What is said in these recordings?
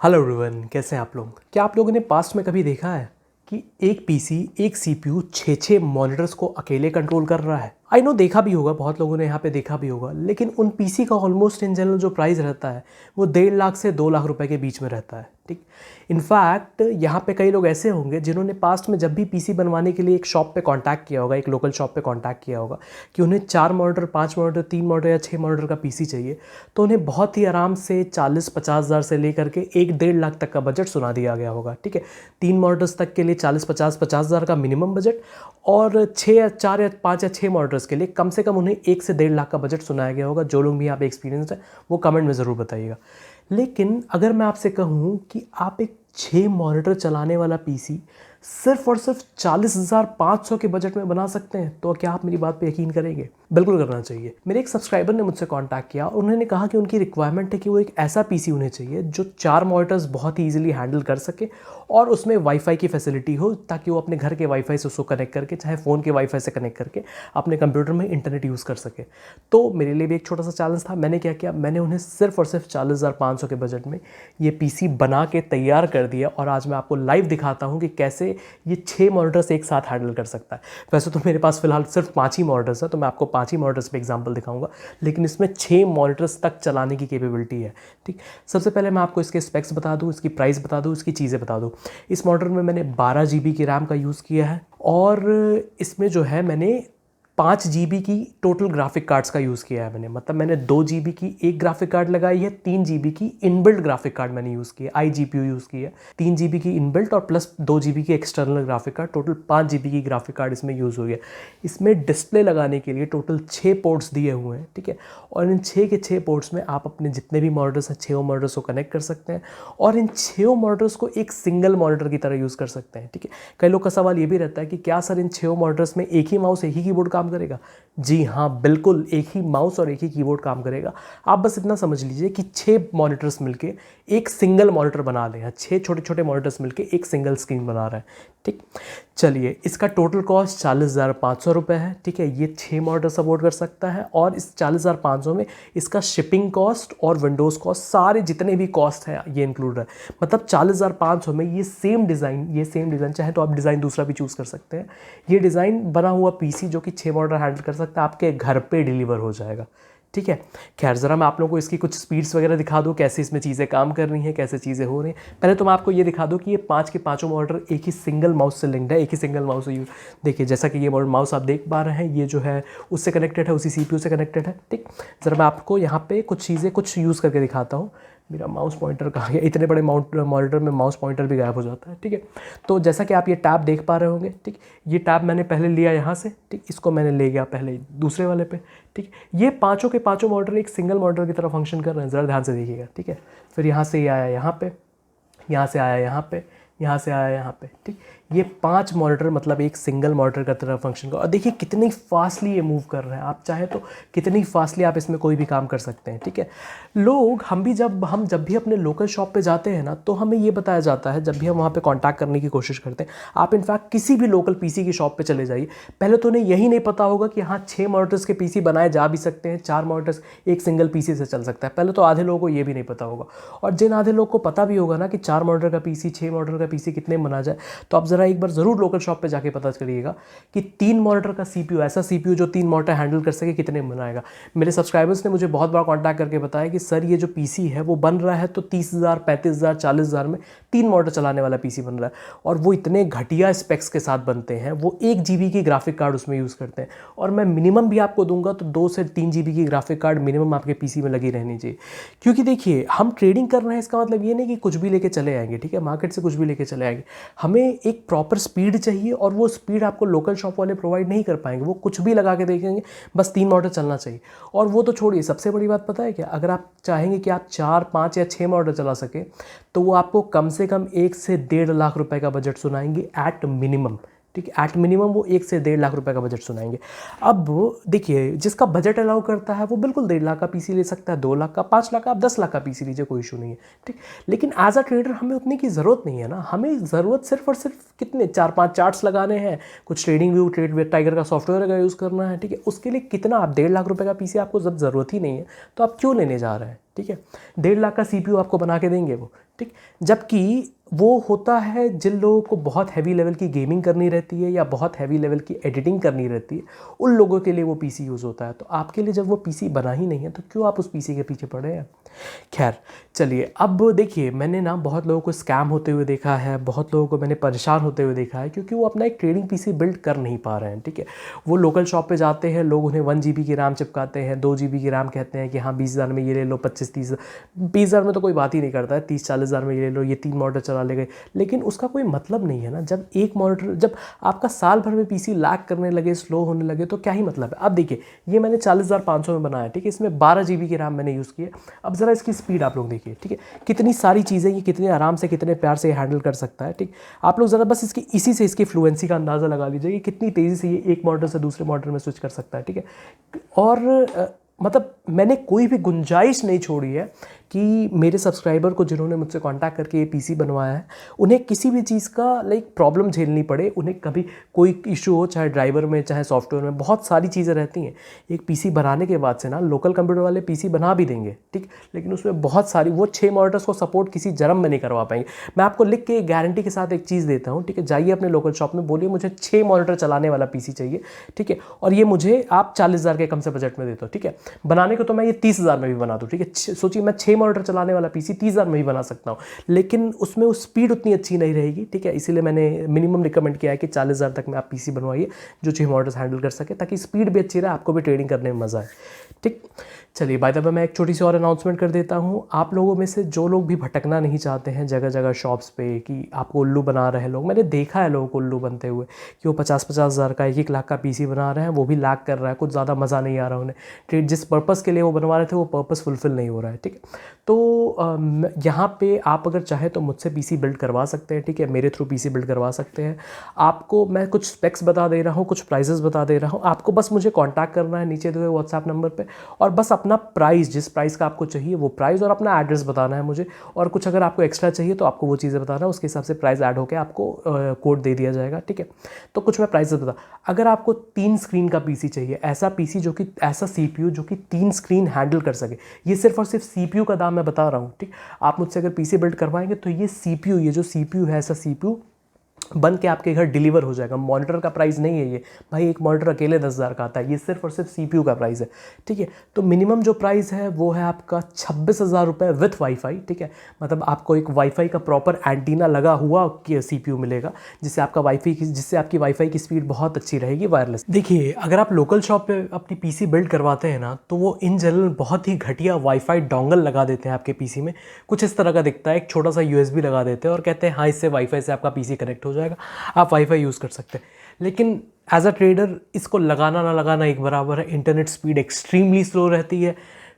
Hello everyone, कैसे हैं आप लोग। क्या आप लोगों ने पास्ट में कभी देखा है कि एक पीसी एक सीपीयू 6 मॉनिटर्स को अकेले कंट्रोल कर रहा है। आई नो देखा भी होगा, बहुत लोगों ने यहाँ पे देखा भी होगा, लेकिन उन पीसी का ऑलमोस्ट इन जनरल जो प्राइस रहता है वो 1.5 लाख से 2 लाख रुपए के बीच में रहता है। ठीक, इनफैक्ट यहाँ पे कई लोग ऐसे होंगे जिन्होंने पास्ट में जब भी पीसी बनवाने के लिए एक शॉप पे कांटेक्ट किया होगा, एक लोकल शॉप पे कांटेक्ट किया होगा कि उन्हें 4 मॉनिटर, 5 मॉनिटर, 3 मॉनिटर या 6 मॉनिटर का पीसी चाहिए, तो उन्हें बहुत ही आराम से 40-50 हज़ार से लेकर के 1-1.5 लाख तक का बजट सुना दिया गया होगा। ठीक है, 3 मॉनिटर्स तक के लिए 40-50 हज़ार का मिनिमम बजट और 4 या 5 या 6 मॉनिटर्स के लिए कम से कम उन्हें 1 से 1.5 लाख का बजट सुनाया गया होगा। जो लोग भी यहाँ पे एक्सपीरियंस है वो कमेंट में ज़रूर बताइएगा। लेकिन अगर मैं आपसे कहूँ कि आप एक 6 मॉनिटर चलाने वाला पीसी सिर्फ और सिर्फ 40,500 के बजट में बना सकते हैं, तो क्या आप मेरी बात पे यकीन करेंगे? बिल्कुल करना चाहिए। मेरे एक सब्सक्राइबर ने मुझसे कांटेक्ट किया और उन्होंने कहा कि उनकी रिक्वायरमेंट है कि वो एक ऐसा पीसी उन्हें चाहिए जो 4 मॉनिटर्स बहुत ही ईजिली हैंडल कर सके और उसमें वाईफाई की फैसिलिटी हो, ताकि वो अपने घर के वाईफाई से उसको कनेक्ट करके, चाहे फ़ोन के वाईफाई से कनेक्ट करके अपने कंप्यूटर में इंटरनेट यूज़ कर सके। तो मेरे लिए भी एक छोटा सा चैलेंज था। मैंने क्या किया, मैंने उन्हें सिर्फ और सिर्फ 40,500 के बजट में ये पीसी बना के तैयार कर दिया और आज मैं आपको लाइव दिखाता हूँ कि कैसे ये 6 मॉनिटर्स एक साथ हैंडल कर सकता है। वैसे तो मेरे पास फिलहाल सिर्फ 5 ही मॉनिटर्स है, तो मैं आपको 5 ही मॉनिटर्स पे एग्जांपल दिखाऊंगा, लेकिन इसमें 6 मॉनिटर्स तक चलाने की कैपेबिलिटी है। ठीक, सबसे पहले मैं आपको इसके स्पेक्स बता दूं, इसकी प्राइस बता दूं, इसकी चीज़ें बता दूं। इस मॉनिटर में मैंने 12 GB की रैम का यूज़ किया है और इसमें जो है मैंने 5 GB की टोटल ग्राफिक कार्ड्स का यूज़ किया है। मतलब मैंने 2 GB की एक ग्राफिक कार्ड लगाई है, 3 GB की इनबिल्ट ग्राफिक कार्ड मैंने यूज़ की है, iGPU यूज़ की है, 3 GB की इनबिल्ट और प्लस 2 GB की external graphic card, total 5 GB की ग्राफिक कार्ड इसमें यूज़ हुई है। इसमें डिस्प्ले लगाने के लिए टोटल 6 पोर्ट्स दिए हुए हैं। ठीक है, और इन 6 के 6 पोर्ट्स में आप अपने जितने भी मॉनिटर्स हैं 6 मॉनिटर्स को कनेक्ट कर सकते हैं और इन 6 मॉनिटर्स को एक सिंगल मॉनिटर की तरह यूज़ कर सकते हैं। ठीक है, कई लोग का सवाल ये भी रहता है कि क्या सर इन 6 मॉनिटर्स में एक ही माउस, एक ही कीबोर्ड काम करेगा? जी हाँ, बिल्कुल एक ही माउस और एक ही कीबोर्ड काम करेगा। आप बस इतना समझ लीजिए कि 6 मॉनिटर्स मिलके एक सिंगल मॉनिटर बना लें। 6 छोटे छोटे मॉनिटर्स मिलके एक सिंगल स्क्रीन बना रहे हैं। ठीक, चलिए, इसका टोटल कॉस्ट 40,500 रुपये है। ठीक है, ये 6 मॉनिटर सपोर्ट कर सकता है और इस 40,500 में इसका शिपिंग कॉस्ट और विंडोज़ कॉस्ट, सारे जितने भी कॉस्ट हैं ये इंक्लूड है। मतलब 40,500 में ये सेम डिज़ाइन चाहे तो आप डिज़ाइन दूसरा भी चूज़ कर सकते हैं। ये डिज़ाइन बना हुआ पीसी जो कि 6 मॉनिटर हैंडल कर सकता है आपके घर पे डिलीवर हो जाएगा। ठीक है, खैर ज़रा मैं आप लोगों को इसकी कुछ स्पीड्स वगैरह दिखा दूँ, कैसे इसमें चीज़ें काम कर रही हैं, कैसे चीज़ें हो रही हैं। पहले तो मैं आपको ये दिखा दूँ कि ये 5 के पाँचों मॉनिटर एक ही सिंगल माउस से लिंक्ड है, एक ही सिंगल माउस से यूज। देखिए, जैसा कि ये माउस आप देख पा रहे हैं, ये जो है उससे कनेक्टेड है, उसी CPU से कनेक्टेड है। ठीक, ज़रा मैं आपको यहाँ पे कुछ चीज़ें कुछ यूज़ करके दिखाता हूँ। मेरा माउस पॉइंटर कहाँ गया? इतने बड़े मॉनिटर में माउस पॉइंटर भी गायब हो जाता है। ठीक है, तो जैसा कि आप ये टैब देख पा रहे होंगे, ठीक, ये टैब मैंने पहले लिया यहाँ से, ठीक, इसको मैंने ले गया पहले दूसरे वाले पे। ठीक, ये पाँचों के पाँचों मॉनिटर एक सिंगल मॉनिटर की तरह फंक्शन कर रहे हैं, ज़रा ध्यान से देखिएगा। ठीक है, फिर यहाँ से ये आया यहाँ पे, यहाँ से आया यहाँ पे, यहाँ से आया यहाँ पे। ठीक, ये 5 मॉनिटर मतलब एक सिंगल मॉनिटर का तरह फंक्शन कर, और देखिए कितनी फास्टली ये मूव कर रहे हैं। आप चाहे तो कितनी फास्टली आप इसमें कोई भी काम कर सकते हैं। ठीक है, लोग हम जब भी अपने लोकल शॉप पे जाते हैं ना, तो हमें ये बताया जाता है, जब भी हम वहाँ पे कांटेक्ट करने की कोशिश करते हैं, आप इनफैक्ट किसी भी लोकल पीसी की शॉप पे चले जाइए, पहले तो उन्हें यही नहीं पता होगा कि हाँ 6 मॉनिटर्स के पीसी बनाए जा भी सकते हैं, 4 मॉनिटर्स एक सिंगल पीसी से चल सकता है। पहले तो आधे लोगों को ये भी नहीं पता होगा, और जिन आधे लोग को पता भी होगा ना कि 4 मॉनिटर का पीसी, 6 मॉनिटर का पीसी कितने में बना जाए, तो आप ज़रा एक बार ज़रूर लोकल शॉप पे जाके पता करिएगा कि 3 मॉनिटर का CPU, ऐसा CPU जो 3 मॉनिटर हैंडल कर सके, कितने में बनाएगा। मेरे सब्सक्राइबर्स ने मुझे बहुत बार कांटेक्ट करके बताया कि सर ये जो पीसी है वो बन रहा है तो 30,000, 35,000, 40,000 में 3 मॉनिटर चलाने वाला पीसी बन रहा है, और वो इतने घटिया स्पेक्स के साथ बनते हैं। वो 1 GB की ग्राफिक कार्ड उसमें यूज़ करते हैं, और मैं मिनिमम भी आपको दूंगा तो 2 से 3 GB की ग्राफिक कार्ड मिनिमम आपके पीसी में लगी रहनी चाहिए। क्योंकि देखिए, हम ट्रेडिंग कर रहे हैं, इसका मतलब ये नहीं कि कुछ भी लेके चले आएंगे। ठीक है, मार्केट से कुछ भी लेके चले आएंगे। हमें एक प्रॉपर स्पीड चाहिए, और वो स्पीड आपको लोकल शॉप वाले प्रोवाइड नहीं कर पाएंगे। वो कुछ भी लगा के देखेंगे, बस 3 मॉनिटर चलना चाहिए। और वो तो छोड़िए, सबसे बड़ी बात पता है क्या, अगर आप चाहेंगे कि आप 4, 5 या 6 मॉनिटर चला सके, तो वो आपको कम से कम 1 से 1.5 लाख रुपए का बजट सुनाएंगे एट मिनिमम। ठीक है, एट मिनिमम वो 1 से 1.5 लाख रुपए का बजट सुनाएंगे। अब देखिए, जिसका बजट अलाउ करता है वो बिल्कुल 1.5 लाख का पीसी ले सकता है, 2 लाख का, 5 लाख का, आप 10 लाख का पीसी लीजिए, कोई इशू नहीं है। ठीक, लेकिन एज अ ट्रेडर हमें उतनी की ज़रूरत नहीं है ना। हमें ज़रूरत सिर्फ और सिर्फ कितने 4-5 चार्ट्स लगाने हैं, कुछ ट्रेडिंग व्यू, ट्रेड टाइगर का सॉफ्टवेयर का यूज़ करना है। ठीक है, उसके लिए कितना, आप 1.5 लाख रुपये का पीसी आपको जब ज़रूरत ही नहीं है, तो आप क्यों लेने जा रहे हैं? ठीक है। 1.5 लाख का CPU आपको बना के देंगे वो, ठीक। जबकि वो होता है जिन लोगों को बहुत हैवी लेवल की गेमिंग करनी रहती है या बहुत हैवी लेवल की एडिटिंग करनी रहती है, उन लोगों के लिए वो पीसी यूज़ होता है। तो आपके लिए जब वो पीसी बना ही नहीं है तो क्यों आप उस पीसी के पीछे पड़े हैं। खैर चलिए, अब देखिए मैंने ना बहुत लोगों को स्कैम होते हुए देखा है, बहुत लोगों को मैंने परेशान होते हुए देखा है, क्योंकि वो अपना एक ट्रेडिंग पीसी बिल्ड कर नहीं पा रहे हैं, ठीक है। वो लोकल शॉप पे जाते हैं, लोग उन्हें 1 GB की रैम चिपकाते हैं, 2 GB की रैम कहते हैं कि हाँ 20,000 में ये ले लो, 25-30, 20,000 में तो कोई बात ही नहीं करता है, 30-40,000 में ये ले लो, ये 3 मॉनिटर चला ले गए। लेकिन उसका कोई मतलब नहीं है ना। जब एक मॉनिटर, जब आपका साल भर में पीसी लैग करने लगे, स्लो होने लगे, तो क्या ही मतलब है। अब देखिए ये मैंने 40,500 में बनाया, ठीक है। इसमें 12 GB की रैम मैंने यूज़ की है। अब ज़रा इसकी स्पीड आप लोग देखिए, ठीक है, कितनी सारी चीज़ें ये कितने आराम से, कितने प्यार से हैंडल कर सकता है, ठीक। आप लोग ज़रा बस इसकी इसी से इसकी फ्लुएंसी का अंदाज़ा लगा लीजिए कि कितनी तेज़ी से ये एक मॉनिटर से दूसरे मॉनिटर में स्विच कर सकता है, ठीक है। और मतलब मैंने कोई भी गुंजाइश नहीं छोड़ी है कि मेरे सब्सक्राइबर को जिन्होंने मुझसे कांटेक्ट करके ये पीसी बनवाया है, उन्हें किसी भी चीज़ का प्रॉब्लम झेलनी पड़े, उन्हें कभी कोई इशू हो, चाहे ड्राइवर में चाहे सॉफ्टवेयर में, बहुत सारी चीज़ें रहती हैं। एक पीसी बनाने के बाद से ना लोकल कंप्यूटर वाले पीसी बना भी देंगे, ठीक, लेकिन उसमें बहुत सारी, वो 6 मॉनिटर्स को सपोर्ट किसी जन्म में नहीं करवा पाएंगे। मैं आपको लिख के गारंटी के साथ एक चीज़ देता हूँ, ठीक है। जाइए अपने लोकल शॉप में, बोलिए मुझे 6 मॉनिटर चलाने वाला पीसी चाहिए, ठीक है, और ये मुझे आप 40,000 के कम से बजट में दे दो, ठीक है। बनाने को तो मैं ये 30,000 में भी बना दूँ, ठीक है। सोचिए मैं 6 मॉनिटर चलाने वाला पीसी 30,000 में भी बना सकता हूँ, लेकिन उसमें वो स्पीड उतनी अच्छी नहीं रहेगी, ठीक है। इसीलिए मैंने मिनिमम रिकमेंड किया है कि 40,000 तक में आप पीसी बनवाइए जो 6 मॉनिटर्स हैंडल कर सके, ताकि स्पीड भी अच्छी रहे, आपको भी ट्रेडिंग करने में मज़ा आए, ठीक। चलिए बाय द वे मैं एक छोटी सी और अनाउंसमेंट कर देता हूँ। आप लोगों में से जो लोग भी भटकना नहीं चाहते हैं जगह जगह शॉप्स पे कि आपको उल्लू बना रहे हैं लोग, मैंने देखा है लोगों को उल्लू बनते हुए कि वो 50-50 हज़ार का 1-1 लाख का पीसी बना रहे हैं, वो भी लैग कर रहा है, कुछ ज़्यादा मज़ा नहीं आ रहा उन्हें, ट्रेड जिस पर्पज़ के लिए वो बनवा रहे थे वो पर्पज़ फुलफिल नहीं हो रहा है, ठीक है। तो यहाँ पे आप अगर चाहें तो मुझसे पीसी बिल्ड करवा सकते हैं, ठीक है, मेरे थ्रू पीसी बिल्ड करवा सकते हैं। आपको मैं कुछ स्पेक्स बता दे रहा हूँ, कुछ प्राइजेस बता दे रहा हूँ, आपको बस मुझे कांटेक्ट करना है नीचे दिए हुए व्हाट्सएप नंबर पे, और बस अपना प्राइस, जिस प्राइस का आपको चाहिए वो प्राइस और अपना एड्रेस बताना है मुझे, और कुछ अगर आपको एक्स्ट्रा चाहिए तो आपको वो चीज़ें बताना है, उसके हिसाब से प्राइस ऐड होकर आपको कोड दे दिया जाएगा, ठीक है। तो कुछ मैं प्राइस बता, अगर आपको 3 स्क्रीन का पीसी चाहिए, ऐसा पीसी जो कि ऐसा सीपीयू जो कि 3 स्क्रीन हैंडल कर सके, ये सिर्फ और सिर्फ सीपीयू का दाम मैं बता रहा हूँ, ठीक। आप मुझसे अगर पीसी बिल्ड करवाएंगे तो ये सीपीयू, ये जो सीपीयू है, ऐसा सीपीयू बन के आपके घर डिलीवर हो जाएगा। मॉनिटर का प्राइस नहीं है ये भाई, एक मॉनिटर अकेले 10,000 का आता है, ये सिर्फ और सिर्फ सीपीयू का प्राइस है, ठीक है। तो मिनिमम जो प्राइस है वो है आपका 26,000 रुपये विथ वाईफाई, ठीक है। मतलब आपको एक वाईफाई का प्रॉपर एंटीना लगा हुआ सीपीयू मिलेगा, जिससे आपकी वाईफाई की स्पीड बहुत अच्छी रहेगी, वायरलेस। देखिए अगर आप लोकल शॉप पे अपनी पीसी बिल्ड करवाते हैं ना, तो वो इन जनरल बहुत ही घटिया वाईफाई डोंगल लगा देते हैं आपके पीसी में, कुछ इस तरह का दिखता है, एक छोटा सा यूएसबी लगा देते हैं और कहते हैं हाँ इससे वाईफाई से आपका पीसी कनेक्ट हो जाएगा, आप वाईफाई यूज़ कर सकते हैं। लेकिन एज अ ट्रेडर इसको लगाना ना लगाना एक बराबर है। इंटरनेट स्पीड एक्सट्रीमली स्लो रहती है,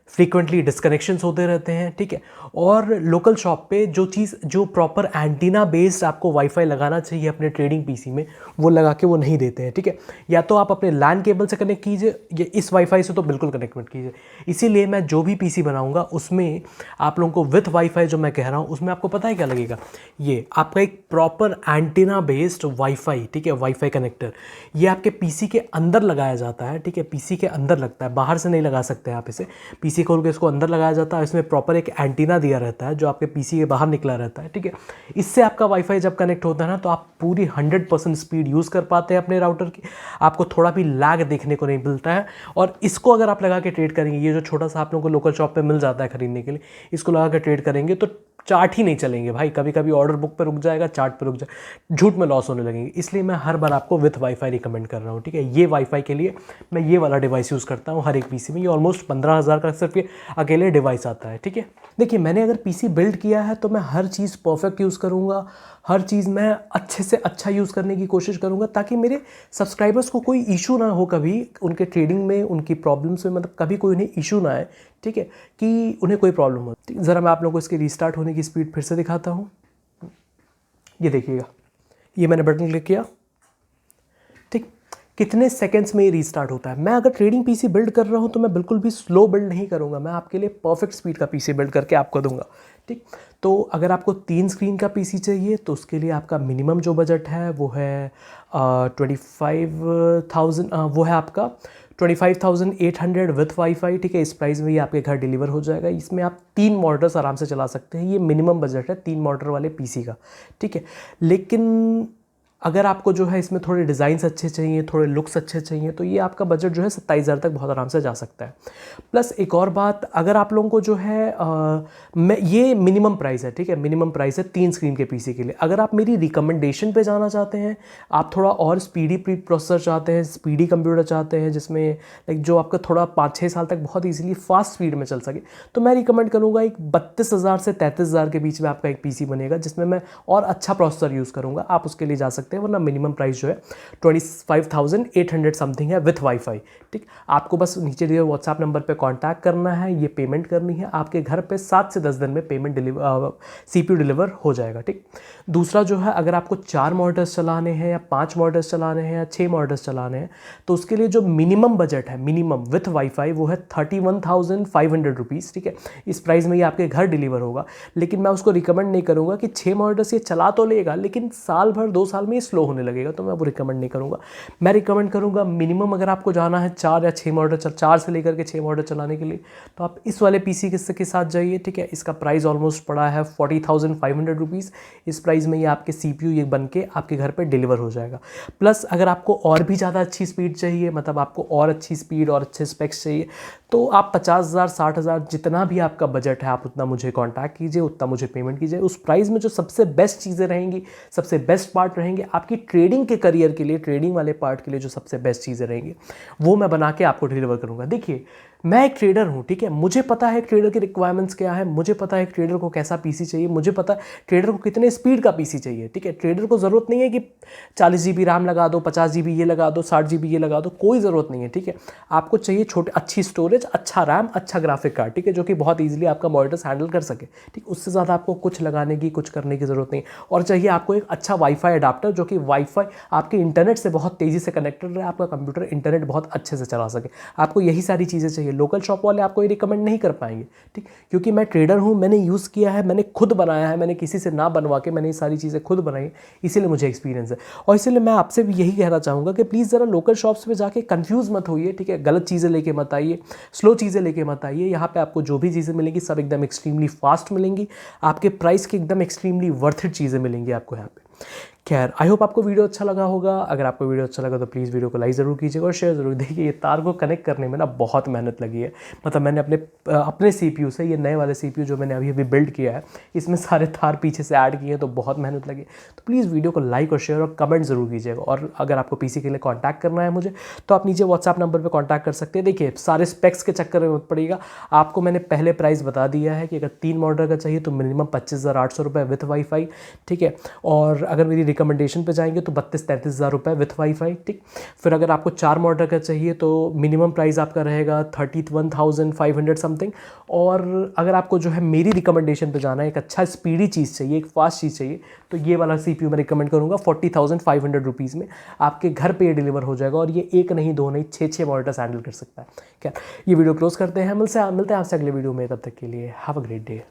फ्रीक्वेंटली डिस्कनेक्शंस होते रहते हैं, ठीक है। और लोकल शॉप पे जो प्रॉपर एंटीना बेस्ड आपको वाईफाई लगाना चाहिए अपने ट्रेडिंग पीसी में, वो लगा के वो नहीं देते हैं, ठीक है। या तो आप अपने लैन केबल से कनेक्ट कीजिए, या इस वाईफाई से तो बिल्कुल कनेक्ट मत कीजिए। इसीलिए मैं जो भी पीसी बनाऊंगा उसमें आप लोगों को विथ वाईफाई जो मैं कह रहा हूँ उसमें आपको पता है क्या लगेगा, ये आपका एक प्रॉपर एंटीना बेस्ड वाईफाई, ठीक है, वाईफाई कनेक्टर। ये आपके पीसी के अंदर लगाया जाता है, ठीक है, पीसी के अंदर लगता है, बाहर से नहीं लगा सकते आप इसे। पीसी खोल के इसको अंदर लगाया जाता है, इसमें प्रॉपर एक एंटीना दिया रहता है जो आपके पीसी के बाहर निकला रहता है, ठीक है। इससे आपका वाईफाई जब कनेक्ट होता है ना, तो आप पूरी 100% स्पीड यूज़ कर पाते हैं अपने राउटर की, आपको थोड़ा भी लैग देखने को नहीं मिलता है। और इसको अगर आप लगा के ट्रेड करेंगे, ये जो छोटा सा आप लोगों को लोकल शॉप पे मिल जाता है खरीदने के लिए, इसको लगा के ट्रेड करेंगे तो चार्ट ही नहीं चलेंगे भाई, कभी कभी ऑर्डर बुक पे रुक जाएगा, चार्ट पे रुक जाएगा, झूठ में लॉस होने लगेंगे। इसलिए मैं हर बार आपको विथ वाईफाई रिकमेंड कर रहा हूँ, ठीक है। ये वाईफाई के लिए मैं ये वाला डिवाइस यूज़ करता हूँ हर एक पीसी में, ये ऑलमोस्ट 15,000 का सिर्फ ये अकेले डिवाइस आता है, ठीक है। देखिए मैंने अगर पीसी बिल्ड किया है तो मैं हर चीज़ परफेक्ट यूज़ करूँगा, हर चीज़ मैं अच्छे से अच्छा यूज़ करने की कोशिश करूँगा, ताकि मेरे सब्सक्राइबर्स को कोई इशू ना हो कभी उनके ट्रेडिंग में, उनकी प्रॉब्लम्स में, मतलब कभी कोई उन्हें इशू ना आए, ठीक है, कि उन्हें कोई प्रॉब्लम हो। ज़रा मैं आप लोगों को इसकी रीस्टार्ट होने की स्पीड फिर से दिखाता हूँ। ये देखिएगा, ये मैंने बटन क्लिक किया, ठीक, कितने सेकंड्स में ये रीस्टार्ट होता है। मैं अगर ट्रेडिंग पीसी बिल्ड कर रहा हूँ तो मैं बिल्कुल भी स्लो बिल्ड नहीं करूँगा, मैं आपके लिए परफेक्ट स्पीड का पीसी बिल्ड करके आपको दूंगा, ठीक। तो अगर आपको 3 स्क्रीन का पीसी चाहिए तो उसके लिए आपका मिनिमम जो बजट है वो है 25,000, वो है आपका 25,800 विथ वाईफाई, ठीक है। इस प्राइस में ये आपके घर डिलीवर हो जाएगा। इसमें आप 3 मॉनिटर्स आराम से चला सकते हैं। ये मिनिमम बजट है 3 मॉनिटर वाले पीसी का, ठीक है। लेकिन अगर आपको जो है इसमें थोड़े डिज़ाइंस अच्छे चाहिए, थोड़े लुक्स अच्छे चाहिए, तो ये आपका बजट जो है 27,000 तक बहुत आराम से जा सकता है। प्लस एक और बात, अगर आप लोगों को जो है ये मिनिमम प्राइस है, ठीक है। मिनिमम प्राइस है 3 स्क्रीन के पीसी के लिए। अगर आप मेरी रिकमेंडेशन पे जाना चाहते हैं, आप थोड़ा और स्पीडी प्रोसेसर चाहते हैं, स्पीडी कंप्यूटर चाहते हैं जिसमें लाइक जो आपका थोड़ा 5-6 साल तक बहुत ईजिली फास्ट स्पीड में चल सके, तो मैं रिकमेंड करूँगा एक 32,000 से 33,000 के बीच में आपका एक पीसी बनेगा जिसमें मैं और अच्छा प्रोसेसर यूज़ करूँगा। आप उसके लिए जा सकते हैं, वरना मिनिमम प्राइस जो है 25,800 समथिंग है विथ वाईफाई, ठीक। आपको बस नीचे दिए व्हाट्सएप नंबर पे कांटेक्ट करना है, ये पेमेंट करनी है, आपके घर पे 7 से 10 दिन में पेमेंट सीपीयू डिलीवर हो जाएगा, ठीक। दूसरा जो है, अगर आपको 4 मॉनिटर्स चलाने हैं या 5 मॉनिटर्स चलाने हैं या 6 मॉनिटर्स चलाने हैं, तो उसके लिए जो मिनिमम बजट है, मिनिमम विथ वाईफाई, वो है 31,500 रुपीज़, ठीक है। इस प्राइस में ये आपके घर डिलीवर होगा। लेकिन मैं उसको रिकमेंड नहीं करूँगा कि 6 मॉनिटर्स ये चला तो लेगा लेकिन साल भर 2 साल में ये स्लो होने लगेगा, तो मैं वो रिकमेंड नहीं करूँगा। मैं रिकमेंड करूँगा मिनिमम अगर आपको जाना है 4 या 6 मॉनिटर, 4 से लेकर के 6 मॉनिटर चलाने के लिए, तो आप इस वाले पीसी के साथ जाइए, ठीक है। इसका प्राइस ऑलमोस्ट पड़ा है 40,500 रुपीज़। इस प्राइस में ये आपके सीपीयू ये बन के आपके घर पे डिलीवर हो जाएगा। प्लस अगर आपको और भी ज़्यादा अच्छी स्पीड चाहिए, मतलब आपको और अच्छी स्पीड और अच्छे स्पेक्स चाहिए, तो आप 50,000 60,000 जितना भी आपका बजट है, आप उतना मुझे कांटेक्ट कीजिए, उतना मुझे पेमेंट कीजिए। उस प्राइस में जो सबसे बेस्ट चीज़ें रहेंगी, सबसे बेस्ट पार्ट रहेंगे आपकी ट्रेडिंग के करियर के लिए, ट्रेडिंग वाले पार्ट के लिए जो सबसे बेस्ट चीज़ें रहेंगी, वो मैं बना के आपको डिलीवर करूँगा। देखिए, मैं एक ट्रेडर हूँ, ठीक है। मुझे पता है ट्रेडर की रिक्वायरमेंट्स क्या है, मुझे पता है ट्रेडर को कैसा पीसी चाहिए, मुझे पता है ट्रेडर को कितने स्पीड का पीसी चाहिए, ठीक है। ट्रेडर को ज़रूरत नहीं है कि 40 GB रैम लगा दो, 50 GB ये लगा दो, 60 GB ये लगा दो, कोई ज़रूरत नहीं है, ठीक है। आपको चाहिए छोटे अच्छी स्टोरेज, अच्छा रैम, अच्छा ग्राफिक कार्ड, ठीक है, जो कि बहुत ईजिली आपका मॉनिटर्स हैंडल कर सके, ठीक। उससे ज़्यादा आपको कुछ लगाने की, कुछ करने की ज़रूरत नहीं। और चाहिए आपको एक अच्छा वाईफाई अडाप्टर, जो कि वाईफाई आपके इंटरनेट से बहुत तेज़ी से कनेक्टेड रहे, आपका कंप्यूटर इंटरनेट बहुत अच्छे से चला सके। आपको यही सारी चीज़ें चाहिए। लोकल शॉप वाले आपको ये रिकमेंड नहीं कर पाएंगे, ठीक। क्योंकि मैं ट्रेडर हूँ, मैंने यूज़ किया है, मैंने खुद बनाया है, मैंने किसी से ना बनवा के मैंने ये सारी चीज़ें खुद बनाई, इसीलिए मुझे एक्सपीरियंस है। और इसीलिए मैं आपसे भी यही कहना चाहूँगा कि प्लीज़ ज़रा लोकल शॉप्स पे जाके कंफ्यूज मत होइए, ठीक है। गलत चीज़ें लेके मत आइए, स्लो चीज़ें लेके मत आइए। यहाँ पे आपको जो भी चीज़ें मिलेंगी सब एकदम एक्सट्रीमली फास्ट मिलेंगी, आपके प्राइस की एकदम एक्सट्रीमली वर्थ इट चीज़ें मिलेंगी आपको यहाँ पे। खैर, आई होप आपको वीडियो अच्छा लगा होगा। अगर आपको वीडियो अच्छा लगा तो प्लीज़ वीडियो को लाइक ज़रूर कीजिएगा और शेयर ज़रूर। देखिए, ये तार को कनेक्ट करने में ना बहुत मेहनत लगी है। मतलब मैंने अपने सीपीयू से, ये नए वाले सीपीयू जो मैंने अभी बिल्ड किया है, इसमें सारे तार पीछे से ऐड किए हैं, तो बहुत मेहनत लगी। तो प्लीज़ वीडियो को लाइक और शेयर और कमेंट ज़रूर कीजिएगा। और अगर आपको पीसी के लिए कॉन्टैक्ट करना है मुझे, तो आप नीचे व्हाट्सएप नंबर पर कॉन्टैक्ट कर सकते हैं। देखिए, सारे स्पेक्स के चक्कर में मत पड़ेगा। आपको मैंने पहले प्राइस बता दिया है कि अगर 3 मॉडल का चाहिए तो मिनिमम 25,800 रुपये विथ वाईफाई, ठीक है। और अगर मेरी रिकमेंडेशन पे जाएंगे तो 32-33 हज़ार रुपये विथ वाईफाई, ठीक। फिर अगर आपको 4 मॉडल का चाहिए तो मिनिमम प्राइस आपका रहेगा 31,500 समथिंग। और अगर आपको जो है मेरी रिकमेंडेशन पे जाना है, एक अच्छा स्पीडी चीज़ चाहिए, एक फास्ट चीज़ चाहिए, तो ये वाला सीपीयू मैं रिकमेंड करूँगा 40,500 रुपीज़ में आपके घर पे ये डिलीवर हो जाएगा। और ये 1 नहीं 2 नहीं 6 मॉनिटर्स हैंडल कर सकता है। क्या ये वीडियो क्लोज करते हैं, मिलते हैं आपसे अगले वीडियो में। तब तक के लिए हैव अ ग्रेट डे।